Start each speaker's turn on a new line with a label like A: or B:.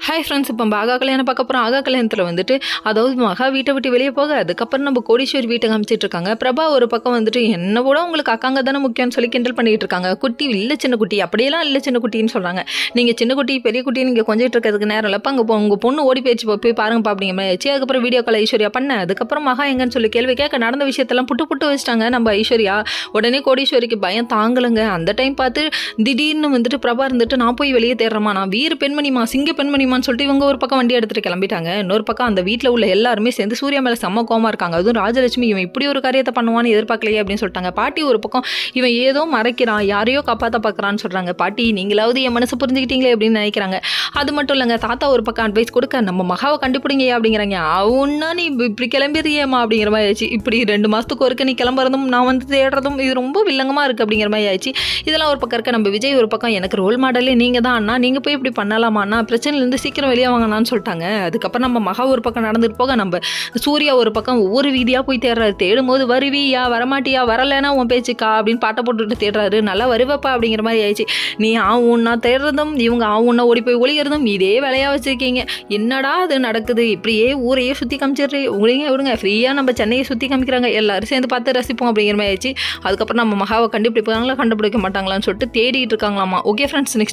A: Hi friends, இப்போ ஆகா கல்யாணம் பார்க்க போகிறோம். ஆகா கல்யாணத்தில் வந்துட்டு அதாவது மகா வீட்டை விட்டு வெளியே போக அதுக்கப்புறம் நம்ம கோடீஸ்வரி வீட்டை காமிச்சிட்டு இருக்காங்க. பிரபா ஒரு பக்கம் வந்துட்டு என்ன கூட உங்களுக்கு அக்காங்க தானே முக்கியம்னு சொல்லி கிண்டல் பண்ணிட்டு இருக்காங்க. குட்டி இல்லை சின்ன குட்டி, அப்படியெல்லாம் இல்லை சின்ன குட்டின்னு சொல்கிறாங்க. நீங்கள் சின்ன குட்டி பெரிய குட்டி நீங்கள் கொஞ்சிட்டு இருக்கிறதுக்கு நேரம் இல்லைப்பா, அங்கே உங்கள் பொண்ணு ஓடி போயிடுச்சு, போய் பாருங்கப்பா அப்படிங்கிற மாதிரி ஆச்சு. அதுக்கப்புறம் வீடியோ கால் ஐஸ்வர்யா பண்ண அதுக்கப்புறம் மகா எங்கன்னு சொல்லி கேள்வி கேட்க நடந்த விஷயத்தெல்லாம் புட்டு வச்சுட்டாங்க நம்ம ஐஸ்வர்யா. உடனே கோடீஸ்வரிக்கு பயம் தாங்கலைங்க. அந்த டைம் பார்த்து திடீர்னு வந்துட்டு பிரபா இருந்துட்டு நான் போய் வெளியே தேடுறேம்மா, நான் வீர பெண்மணிமா சிங்க பெண்மணிமான்னு சொல்லிட்டு இவங்க ஒரு பக்கம் வண்டி எடுத்துட்டு கிளம்பிட்டாங்க. இன்னொரு பக்கம் அந்த வீட்டில் உள்ள எல்லாருமே சேர்ந்து சூர்யா மேலே செம்ம கோமா இருக்காங்க. அதுவும் ராஜலட்சுமி இவன் இப்படி ஒரு காரியத்தை பண்ணுவான்னு எதிர்பார்க்கலையே அப்படின்னு சொல்லிட்டாங்க. பாட்டி ஒரு பக்கம் இவன் ஏதோ மறைக்கிறான், யாரையோ காப்பாற்ற பார்க்குறான்னு சொல்கிறாங்க. பாட்டி நீங்களாவது என் மனசு புரிஞ்சுக்கிட்டீங்களே அப்படின்னு நினைக்கிறாங்க. அது மட்டும் இல்லைங்க, தாத்தா ஒரு பக்கம் அட்வைஸ் கொடுக்க நம்ம மகாவை கண்டுபிடிங்க அப்படிங்கிறாங்க. அவன்னா நீ இப்படி கிளம்பிடுறியம்மா அப்படிங்கிற மாதிரி ஆயிடுச்சு. இப்படி 2 மாதத்துக்கு ஒருக்க நீ கிளம்புறதும் நான் வந்து தேடுறதும் இது ரொம்ப வில்லங்கமாக இருக்குது அப்படிங்கிற மாதிரி ஆயிடுச்சு. இதெல்லாம் ஒரு பக்கம் இருக்க. நம்ம விஜய் ஒரு பக்கம் எனக்கு ரோல் மாடலே நீங்கள் தான் அண்ணா, நீங்கள் போய் இப்படி பண்ணலாமா அண்ணா, பிரச்சனையிலேருந்து சீக்கிரம் வெளியே வாங்கண்ணான்னு சொல்லிட்டாங்க. அதுக்கப்புறம் நம்ம மகா ஒரு பக்கம் நடந்துட்டு போக நம்ம சூர்யா ஒரு பக்கம் ஒவ்வொரு வீதியாக போய் தேடுறாரு. தேடும் போது வருவியா வரமாட்டியா, வரலைன்னா உன் பேச்சுக்கா அப்படின்னு பாட்டை போட்டுட்டு தேடுறாரு. நல்லா வருவப்பா அப்படிங்கிற மாதிரி ஆயிடுச்சு. நீ ஆவுன்னா தேடுறதும் இவங்க ஆவுன்னா ஓடி போய் ஒளிகிறதும் இதே வேலையாக வச்சுருக்கீங்க. என்னடா அது நடக்குது, இப்படியே ஊரையே சுற்றி காமிச்சிடுறே உங்களையும் விடுங்க, ஃப்ரீயாக நம்ம சென்னையை சுற்றி காமிக்கிறாங்க, எல்லாரும் சேர்ந்து பார்த்து ரசிப்போம் அப்படிங்கிற மாதிரி ஆயிடுச்சு. அதுக்கப்புறம் நம்ம மகாவை கண்டுபிடிப்பாங்களா கண்டுபிடிக்க மாட்டாங்களான்னு சொல்லிட்டு தேடிட்டு இருக்காங்களாமா. Okay friends, next